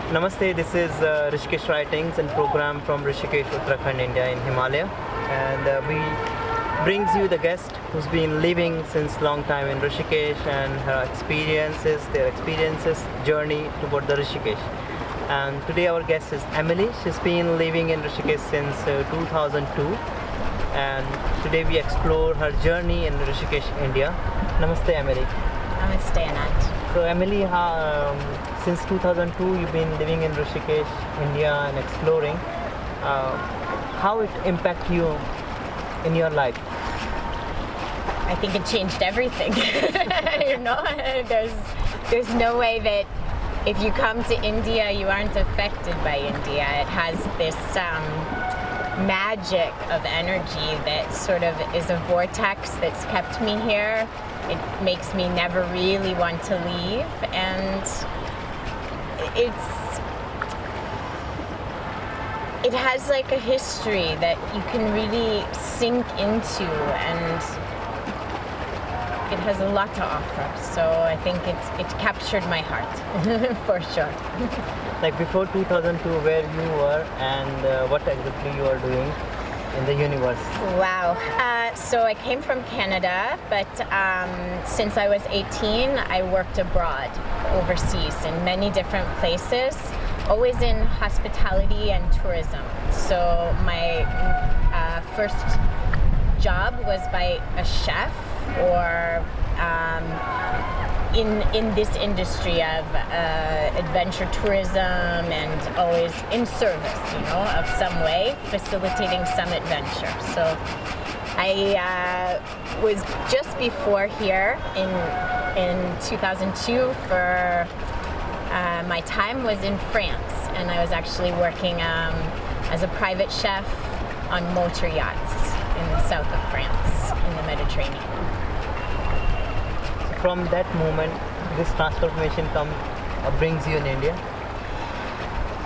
Namaste, this is Rishikesh Writings and program from Rishikesh, Uttarakhand, India in Himalaya. And we brings you the guest who's been living since long time in Rishikesh and their experiences, journey toward the Rishikesh. And today our guest is Emily. She's been living in Rishikesh since 2002. And today we explore her journey in Rishikesh, India. Namaste, Emily. Namaste, Anand. So Emily, since 2002 you've been living in Rishikesh, India and exploring. How it impact you in your life? I think it changed everything. There's no way that if you come to India you aren't affected by India. It has this magic of energy that sort of is a vortex that's kept me here. It makes me never really want to leave, and it has like a history that you can really sink into, and it has a lot to offer. So I think it captured my heart for sure. Like before 2002, where you were and what exactly you are doing in the universe? Wow. So I came from Canada, but since I was 18, I worked abroad, overseas, in many different places, always in hospitality and tourism. So my first job was by a chef, or in this industry of adventure tourism, and always in service, of some way, facilitating some adventure. So I was just before here in 2002 for my time was in France, and I was actually working as a private chef on motor yachts in the south of France, in the Mediterranean. From that moment, this transformation brings you in India?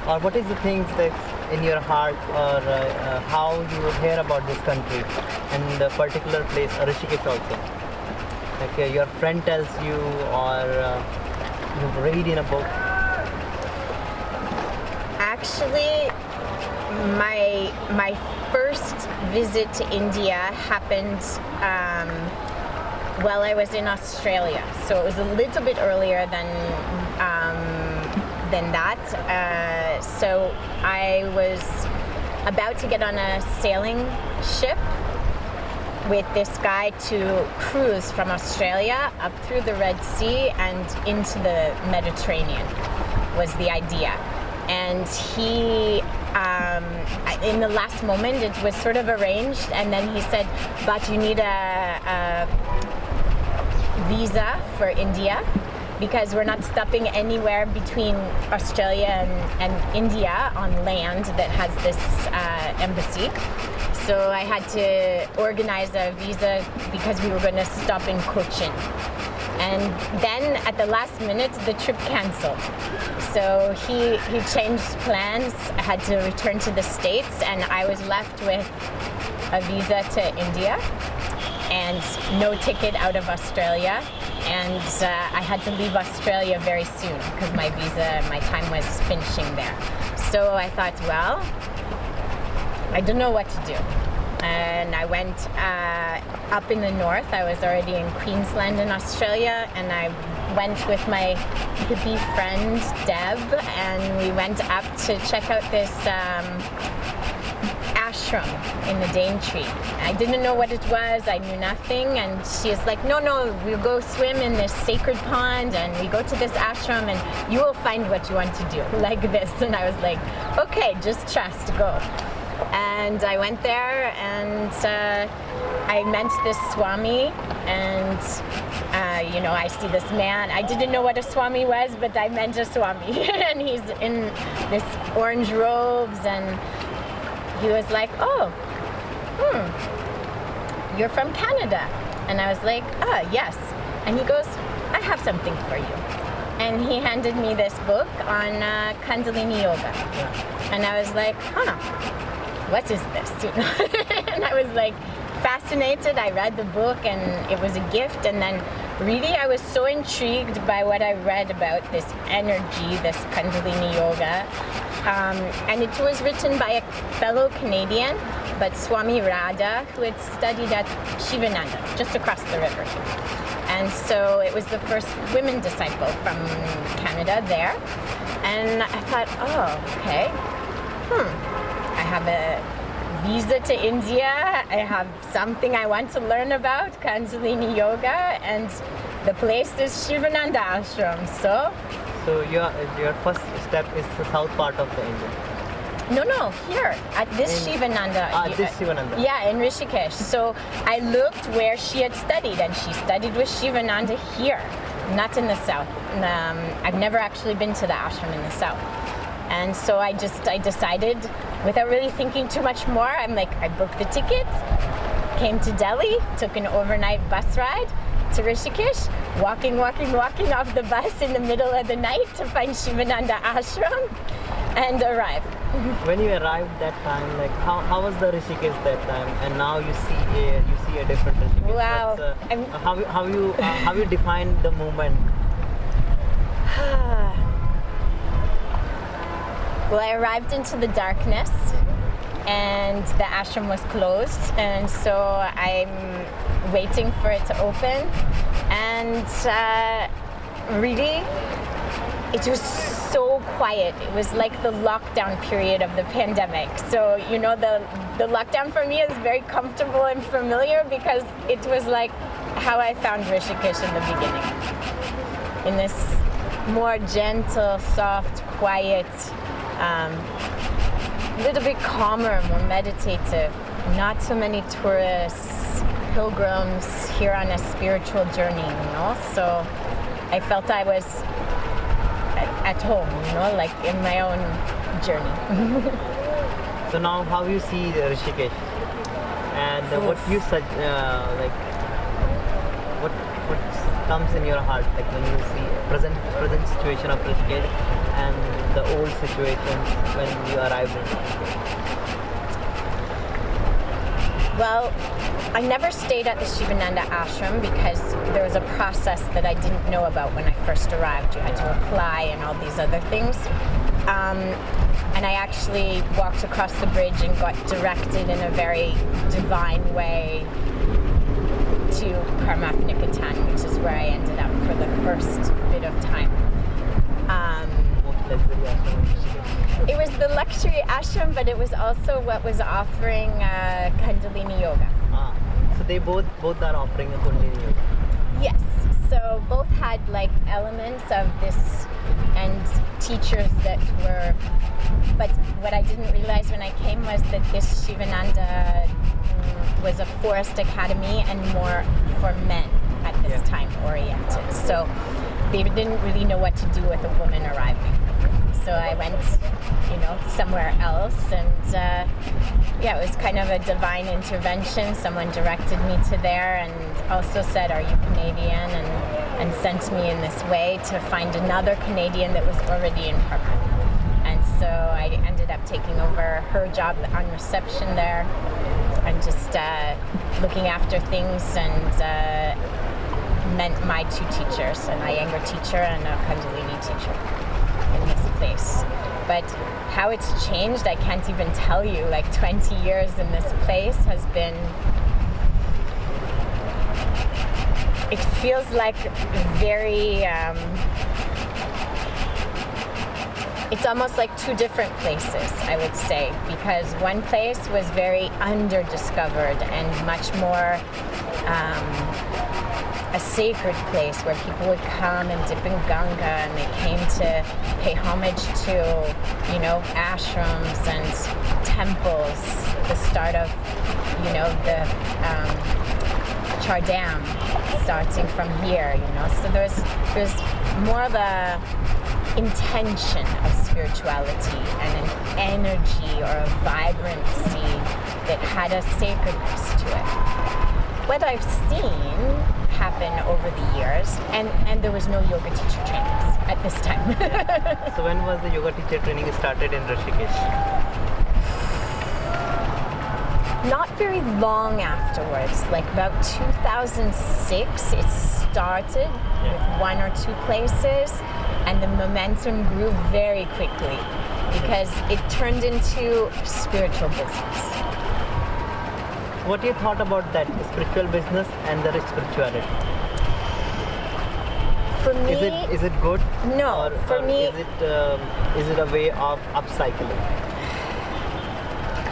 Or what is the things that's in your heart, or how you hear about this country and the particular place, Rishikesh also? Like your friend tells you, or you've read in a book? Actually, my first visit to India happened while I was in Australia, so it was a little bit earlier than that. So I was about to get on a sailing ship with this guy to cruise from Australia up through the Red Sea and into the Mediterranean was the idea. And he, in the last moment, it was sort of arranged, and then he said, but you need a visa for India, because we're not stopping anywhere between Australia and India on land that has this embassy. So I had to organize a visa because we were going to stop in Cochin. And then at the last minute, the trip canceled. So he changed plans. I had to return to the States, and I was left with a visa to India and no ticket out of Australia. And I had to leave Australia very soon because my time was finishing there. So I thought, well, I don't know what to do. And I went up in the north. I was already in Queensland in Australia, and I went with my hippie friend Deb, and we went up to check out this ashram in the Daintree. I didn't know what it was, I knew nothing, and she's like, no, we'll go swim in this sacred pond, and we go to this ashram, and you will find what you want to do, like this. And I was like, okay, just trust, go. And I went there, and I met this Swami, and I see this man. I didn't know what a Swami was, but I met a Swami, and he's in this orange robes, and he was like, you're from Canada. And I was like, yes. And he goes, I have something for you. And he handed me this book on Kundalini yoga. And I was like, what is this? And I was like fascinated. I read the book, and it was a gift. And then really, I was so intrigued by what I read about this energy, this Kundalini yoga. And it was written by a fellow Canadian, but Swami Radha, who had studied at Shivananda, just across the river. And so it was the first women disciple from Canada there. And I thought, oh, okay. I have a visa to India. I have something I want to learn about, Kundalini yoga, and the place is Shivananda Ashram. So your first step is the south part of the India. No, here at this Shivananda. This Shivananda. Yeah, in Rishikesh. So I looked where she had studied, and she studied with Shivananda here, not in the south. I've never actually been to the ashram in the south. And so I decided, without really thinking too much more, I booked the ticket, came to Delhi, took an overnight bus ride to Rishikesh, walking off the bus in the middle of the night to find Shivananda Ashram, and arrived. When you arrived that time, how was the Rishikesh that time, and now you see a different Rishikesh? Wow. How you define the moment? Well, I arrived into the darkness, and the ashram was closed, and so I'm waiting for it to open, and really, it was so quiet. It was like the lockdown period of the pandemic. So, the lockdown for me is very comfortable and familiar because it was like how I found Rishikesh in the beginning. In this more gentle, soft, quiet, little bit calmer, more meditative, not so many tourists, pilgrims here on a spiritual journey, So I felt I was at home, like in my own journey. So now how you see the Rishikesh, and what you what comes in your heart, when you see present situation of Rishikesh and the old situation when you arrived in Rishikesh? Well, I never stayed at the Shivananda ashram because there was a process that I didn't know about when I first arrived. You had to apply and all these other things. And I actually walked across the bridge and got directed in a very divine way to Paramath Nikatan, which is where I ended up for the first bit of time. It was the luxury ashram, but it was also what was offering Kundalini yoga. So they both are offering a Kundalini yoga. Yes. So both had elements of this, and teachers that were. But what I didn't realize when I came was that this Shivananda was a forest academy and more for men at this time oriented. So they didn't really know what to do with a woman arriving. So I went, somewhere else, and it was kind of a divine intervention. Someone directed me to there, and also said, "Are you Canadian?" and sent me in this way to find another Canadian that was already in Paramath. And so I ended up taking over her job on reception there, and just looking after things, and met my two teachers, an Iyengar teacher and a Kundalini teacher in this place. But how it's changed, I can't even tell you. 20 years in this place has been, it feels like very, it's almost like two different places, I would say, because one place was very under-discovered and much more a sacred place where people would come and dip in Ganga, and they came to pay homage to, ashrams and temples, the start of, the Chardam, starting from here, So there's more of a intention of spirituality and an energy or a vibrancy that had a sacredness to it. What I've seen happen over the years, and there was no yoga teacher trainings at this time. So when was the yoga teacher training started in Rishikesh? Not very long afterwards, like about 2006, it started with one or two places, and the momentum grew very quickly because it turned into spiritual business. What do you thought about that spiritual business and the spirituality? For me, Is it good? No, for me, is it a way of upcycling?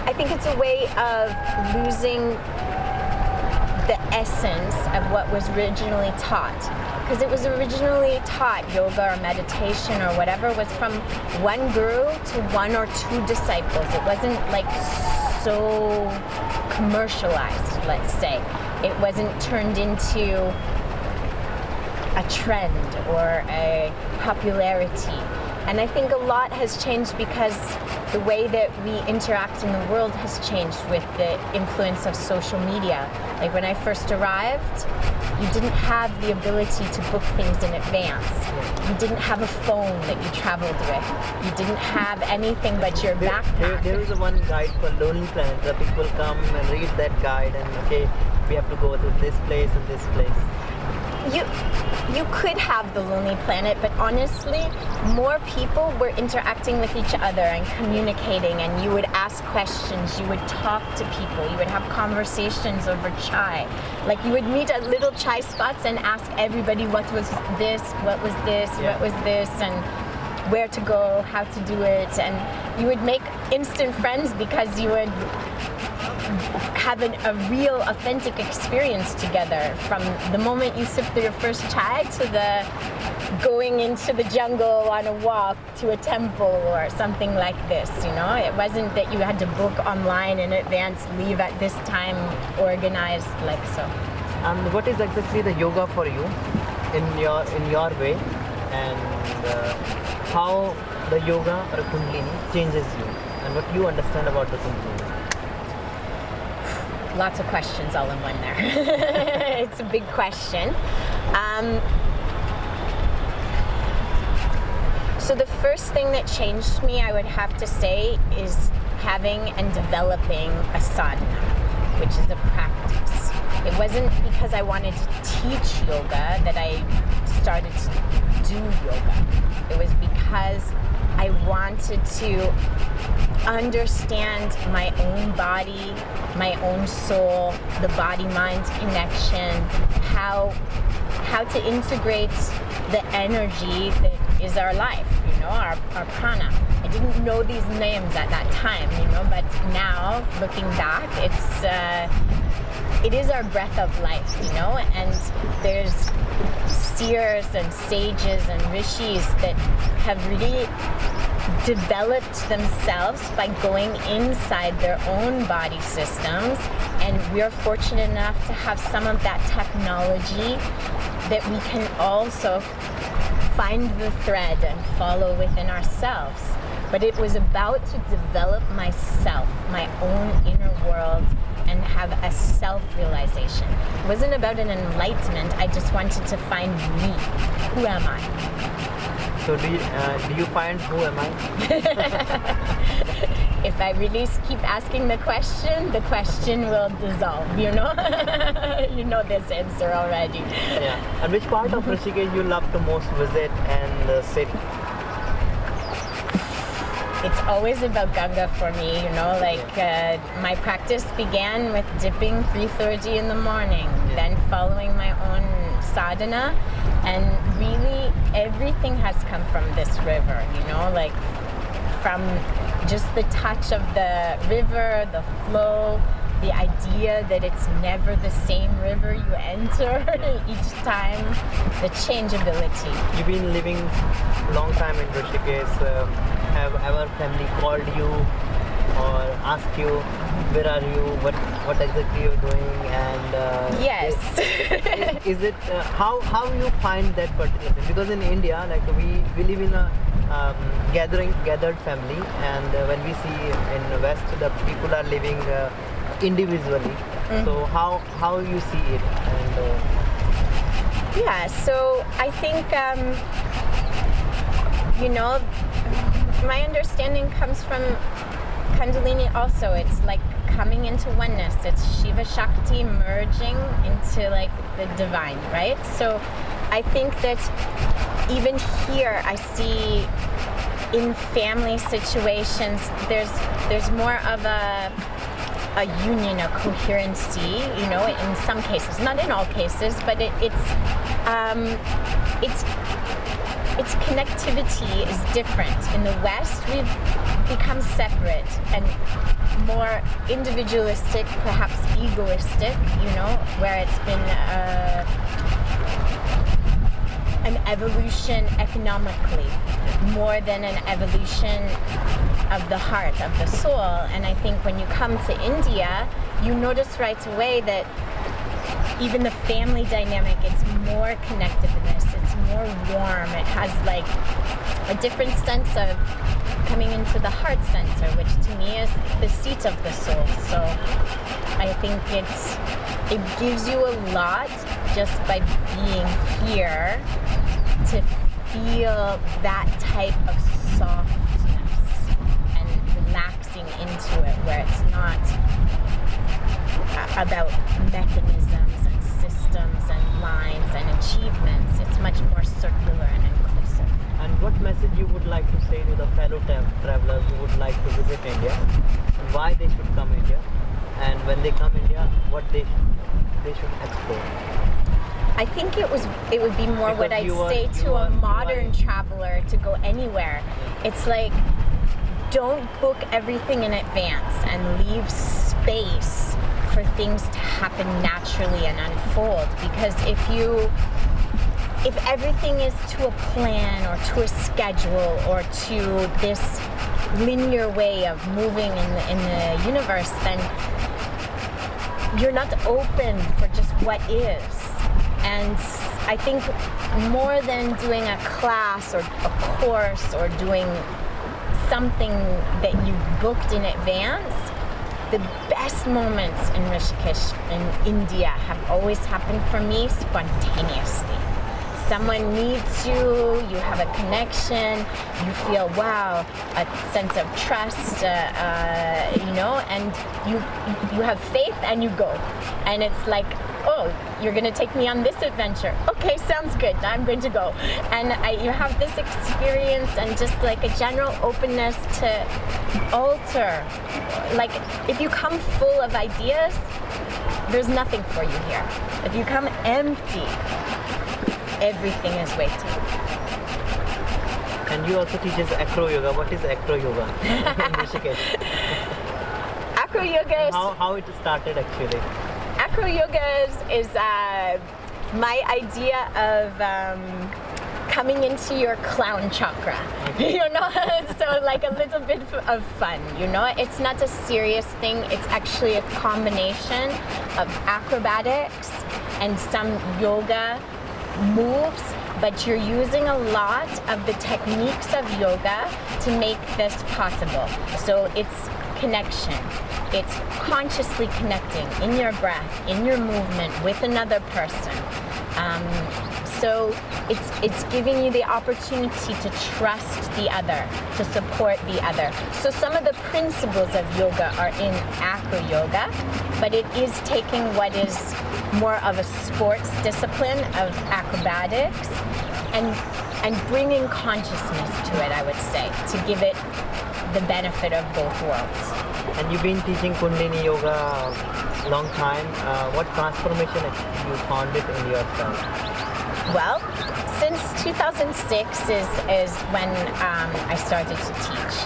I think it's a way of losing the essence of what was originally taught. Because it was originally taught, yoga or meditation or whatever, was from one guru to one or two disciples. It wasn't like so commercialized, let's say. It wasn't turned into a trend or a popularity. And I think a lot has changed because the way that we interact in the world has changed with the influence of social media. Like when I first arrived, you didn't have the ability to book things in advance. You didn't have a phone that you traveled with. You didn't have anything but your backpack. There is a one guide for Lonely Planet. The people come and read that guide and okay, we have to go to this place and this place. You could have the Lonely Planet, but honestly, more people were interacting with each other and communicating, and you would ask questions, you would talk to people, you would have conversations over chai. Like you would meet at little chai spots and ask everybody what was this, what was this, what was this, and where to go, how to do it, and you would make instant friends because you would have a real authentic experience together, from the moment you sip your first chai to the going into the jungle on a walk to a temple or something like this, you know? It wasn't that you had to book online in advance, leave at this time, organized like so. And what is exactly the yoga for you in your way, and how the yoga or Kundalini changes you, and what you understand about the Kundalini? Lots of questions all in one there. It's a big question. So the first thing that changed me, I would have to say, is having and developing a sadhana, which is a practice. It wasn't because I wanted to teach yoga that I started to do yoga. It was because I wanted to understand my own body, my own soul, the body-mind connection, how to integrate the energy that is our life, you know, our prana. I didn't know these names at that time, you know, but now, looking back, it is our breath of life, you know, and there's seers and sages and rishis that have really developed themselves by going inside their own body systems, and we're fortunate enough to have some of that technology that we can also find the thread and follow within ourselves. But it was about to develop myself, my own inner world, and have a self-realization. It wasn't about an enlightenment, I just wanted to find me. Who am I? So do you find who am I? If I really keep asking the question will dissolve, you know? You know this answer already. Yeah. And which part of Rishikesh you love to most visit and sit? It's always about Ganga for me, you know, like my practice began with dipping 3:30 in the morning, then following my own sadhana, and really everything has come from this river, you know, like from just the touch of the river, the flow, the idea that it's never the same river you enter each time, the changeability. You've been living a long time in Rishikesh. Have our family called you or asked you, where are you, what exactly you're doing, and yes. is it how you find that particular thing? Because in India, like we live in a gathered family, and when we see in the West, the people are living individually. Mm-hmm. So how you see it? And yeah, so I think you know, my understanding comes from Kundalini also, it's like coming into oneness. It's Shiva Shakti merging into like the divine, right? So I think that even here I see in family situations there's more of a union, a coherency, you know, in some cases, not in all cases, but its connectivity is different. In the West, we've become separate and more individualistic, perhaps egoistic, you know, where it's been an evolution economically more than an evolution of the heart, of the soul. And I think when you come to India, you notice right away that even the family dynamic, it's more connectiveness, it's more warm, it has like a different sense of coming into the heart center, which to me is the seat of the soul. So I think it gives you a lot just by being here to feel that type of softness and relaxing into it, where it's not about mechanisms and systems and lines and achievements. It's much more circular and inclusive. And what message you would like to say to the fellow travelers who would like to visit India, and why they should come India, and when they come India, what they should explore? I think it would be more Because what I'd say to a modern traveler to go anywhere. It's like, don't book everything in advance and leave space for things to happen naturally and unfold. Because if everything is to a plan or to a schedule or to this linear way of moving in the universe, then you're not open for just what is. And I think more than doing a class or a course or doing something that you've booked in advance, the best moments in Rishikesh, in India, have always happened for me spontaneously. Someone meets you, you have a connection, you feel, wow, a sense of trust, you know, and you have faith and you go. And it's like, oh, you're going to take me on this adventure. Okay, sounds good. I'm going to go. And you have this experience and just like a general openness to alter. Like, if you come full of ideas, there's nothing for you here. If you come empty, everything is waiting. And you also teaches Acro Yoga. What is Acro Yoga in Rishikesh? Acro Yoga is... How it started actually? Acro Yoga is my idea of coming into your clown chakra, you know, so like a little bit of fun, you know. It's not a serious thing. It's actually a combination of acrobatics and some yoga moves, but you're using a lot of the techniques of yoga to make this possible. So it's connection. It's consciously connecting in your breath, in your movement with another person. So it's giving you the opportunity to trust the other, to support the other. So some of the principles of yoga are in Acro Yoga, but it is taking what is more of a sports discipline of acrobatics and bringing consciousness to it, I would say, to give it the benefit of both worlds. And you've been teaching Kundalini Yoga a long time. What transformation you found it in yourself? Well, since 2006 is when I started to teach.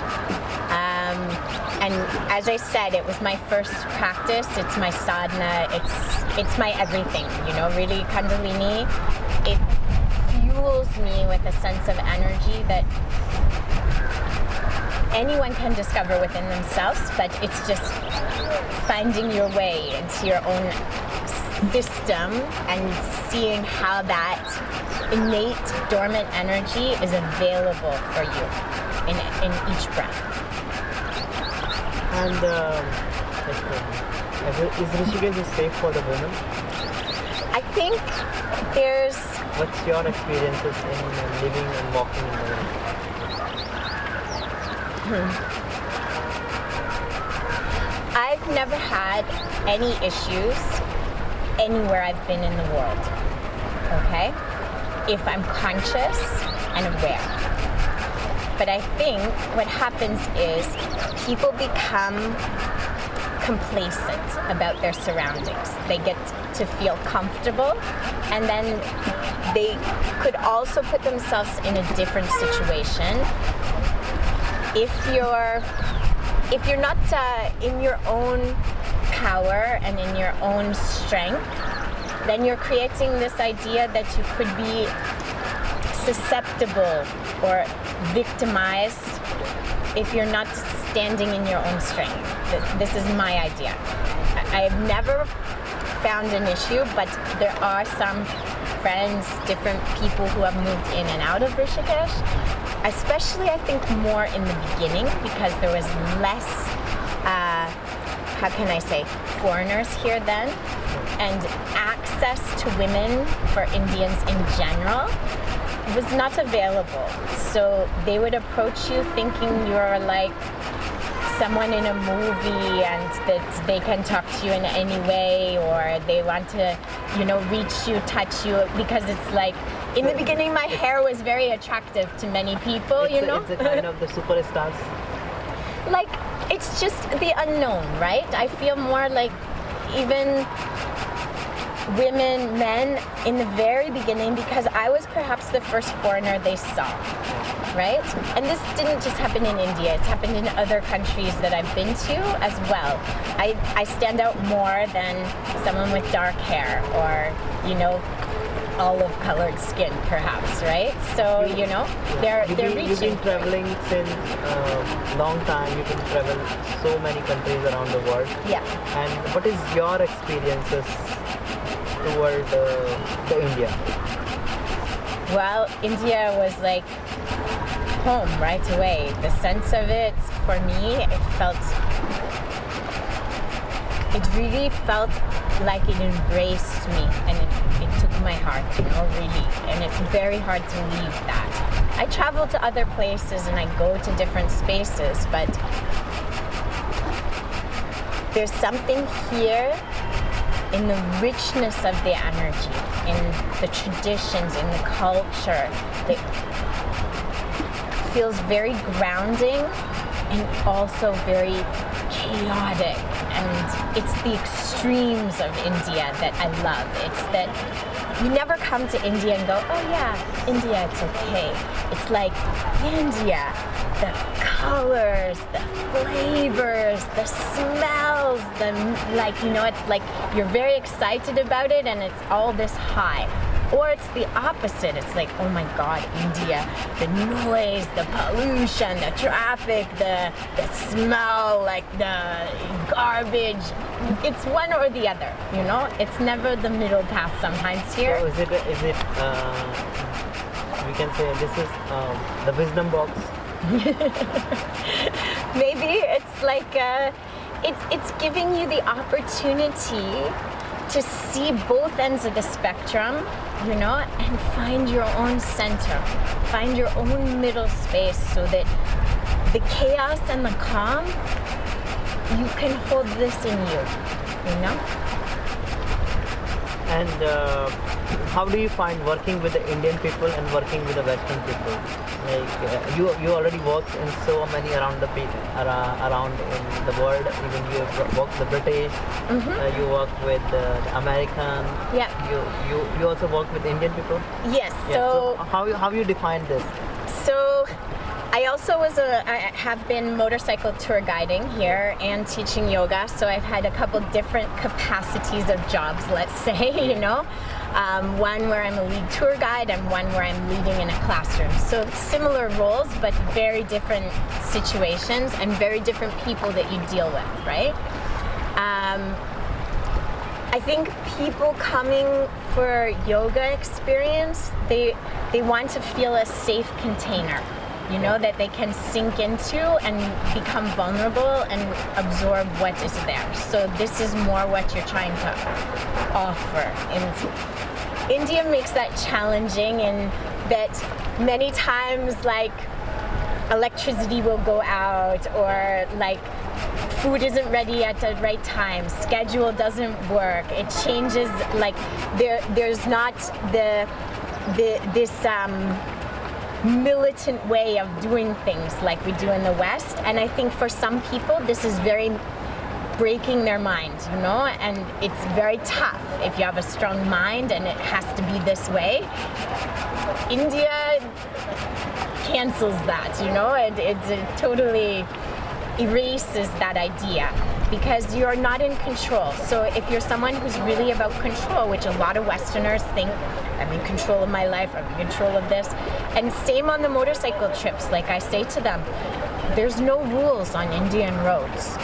And as I said, it was my first practice. It's my sadhana. It's my everything. You know, really, Kundalini. It fuels me with a sense of energy that anyone can discover within themselves, but it's just finding your way into your own system and seeing how that innate dormant energy is available for you in each breath. And is Rishikesh safe for the women? I think there's... What's your experiences in living and walking in the world? I've never had any issues anywhere I've been in the world, okay? If I'm conscious and aware. But I think what happens is people become complacent about their surroundings. They get to feel comfortable, and then they could also put themselves in a different situation. If you're not in your own power and in your own strength, then you're creating this idea that you could be susceptible or victimized if you're not standing in your own strength. This is my idea. I've never found an issue, but there are some friends, different people who have moved in and out of Rishikesh, especially I think more in the beginning because there was less, how can I say, foreigners here then, and access to women for Indians in general was not available. So they would approach you thinking you're like someone in a movie and that they can talk to you in any way, or they want to, reach you, touch you, because it's like, in the beginning my hair was very attractive to many people, It's a kind of the superstars. Like, it's just the unknown, right? I feel more like even women, men in the very beginning, because I was perhaps the first foreigner they saw, right? And this didn't just happen in India, it's happened in other countries that I've been to as well. I stand out more than someone with dark hair or, olive-colored skin, perhaps, right? So, they're reaching. You've been traveling since a long time. You've been traveling so many countries around the world. Yeah. And what is your experiences toward the India? Well, India was like home right away. The sense of it, for me, it really felt like it embraced me, and it took my heart, really. And it's very hard to leave that. I travel to other places and I go to different spaces, but there's something here in the richness of the energy, in the traditions, in the culture, that feels very grounding and also very chaotic. And it's the extremes of India that I love. It's that you never come to India and go, oh yeah, India, it's okay. It's like India, the colors, the flavors, the smells, it's like you're very excited about it and it's all this high. Or it's the opposite. It's like, oh my God, India, the noise, the pollution, the traffic, the smell, like the garbage. It's one or the other, It's never the middle path sometimes here. So is it we can say this is the wisdom box? Maybe it's like, it's giving you the opportunity to see both ends of the spectrum, and find your own center, find your own middle space, so that the chaos and the calm, you can hold this in you, And how do you find working with the Indian people and working with the Western people? Like you already worked in so many around in the world. Even you worked with the British. Mm-hmm. You work with the American. Yeah. You also work with Indian people. Yes. Yeah. So how you define this? So I also I have been motorcycle tour guiding here and teaching yoga, so I've had a couple different capacities of jobs, let's say, one where I'm a lead tour guide and one where I'm leading in a classroom. So similar roles, but very different situations and very different people that you deal with, right? I think people coming for yoga experience, they want to feel a safe container. That they can sink into and become vulnerable and absorb what is there. So this is more what you're trying to offer. And India makes that challenging in that many times, like, electricity will go out, or like food isn't ready at the right time, schedule doesn't work, it changes, like there's not this militant way of doing things like we do in the West. And I think for some people this is very breaking their mind, you know, and it's very tough if you have a strong mind and it has to be this way. India cancels that, you know, it totally erases that idea, because you're not in control. So if you're someone who's really about control, which a lot of Westerners think, I'm in control of my life, I'm in control of this, and same on the motorcycle trips, like I say to them, there's no rules on Indian roads.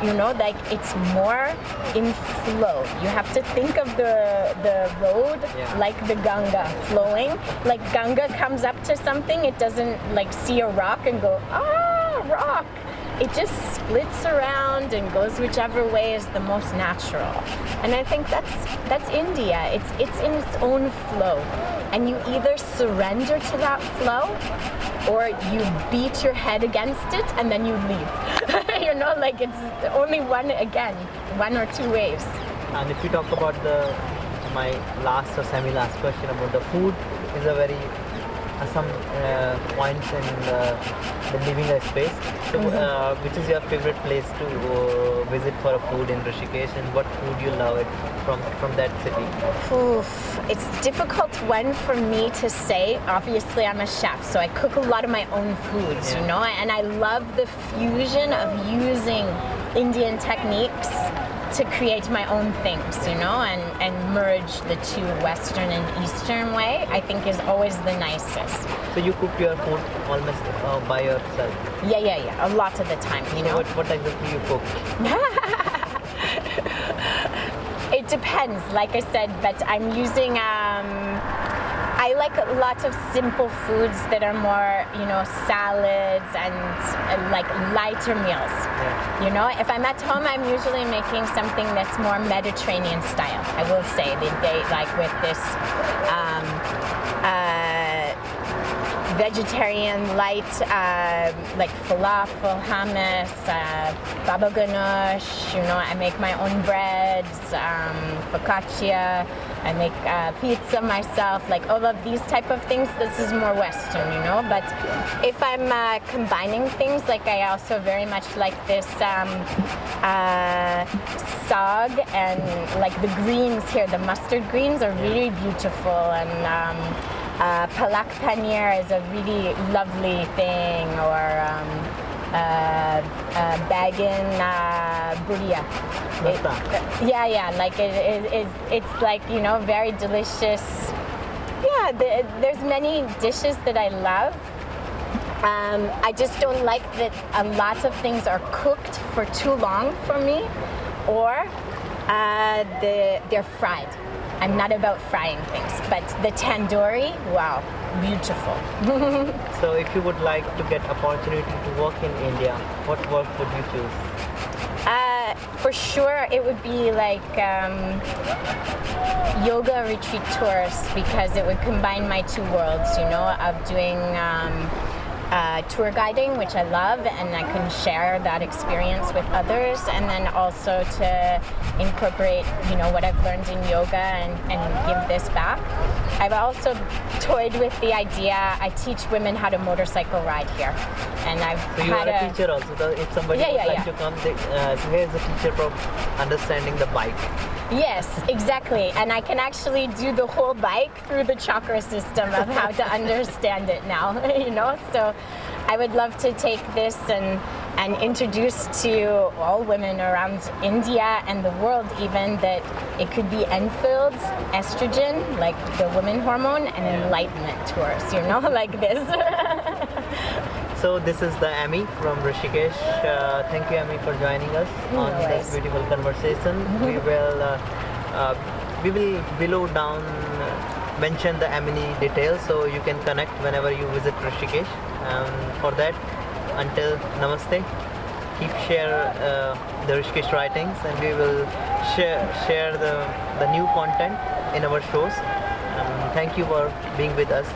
You know, like it's more in flow. You have to think of the road like the Ganga flowing. Like Ganga comes up to something, it doesn't like see a rock and go, rock. It just splits around and goes whichever way is the most natural. And I think that's India. It's in its own flow. And you either surrender to that flow or you beat your head against it and then you leave. You know, like it's only one or two ways. And if you talk about my last or semi-last question about the food, is a very some points in the living space. So, which is your favorite place to visit for a food in Rishikesh, and what food you love it from that city? Oof, it's difficult one for me to say. Obviously, I'm a chef, so I cook a lot of my own foods, you know, and I love the fusion of using Indian techniques to create my own things, you know, and merge the two, Western and Eastern way, I think is always the nicest. So you cook your food almost by yourself? Yeah, a lot of the time, you know. What exactly you cook? It depends, like I said, but I'm using, I like lots of simple foods that are more, you know, salads and like lighter meals. Yeah. You know, if I'm at home, I'm usually making something that's more Mediterranean style. I will say they like with this vegetarian light, like falafel, hummus, baba ganoush. You know, I make my own breads, focaccia. I make pizza myself, like all of these type of things. This is more Western, you know. But if I'm combining things, like I also very much like this sag, and like the greens here, the mustard greens are really beautiful, and palak paneer is a really lovely thing, or bagan buria. Like it's like, you know, very delicious. Yeah, there's many dishes that I love. I just don't like that a lot of things are cooked for too long for me, or they're fried. I'm not about frying things, but the tandoori, wow, beautiful. So if you would like to get opportunity to work in India, what work would you choose? For sure, it would be like yoga retreat tours, because it would combine my two worlds, you know, of doing tour guiding, which I love, and I can share that experience with others, and then also to incorporate, you know, what I've learned in yoga and give this back. I've also toyed with the idea, I teach women how to motorcycle ride here, and I've so you are a teacher also, so if somebody would like to come, so here's a teacher for understanding the bike. Yes, exactly, and I can actually do the whole bike through the chakra system of how to understand it now, you know, so I would love to take this and introduce to all women around India and the world even that it could be Enfield's estrogen, like the woman hormone, and enlightenment tours, you know, like this. So this is the Amy from Rishikesh. Thank you, Amy, for joining us on this beautiful conversation. We will below down mention the Emily details, so you can connect whenever you visit Rishikesh. For that, until namaste, keep share the Rishikesh writings, and we will share the new content in our shows. Thank you for being with us.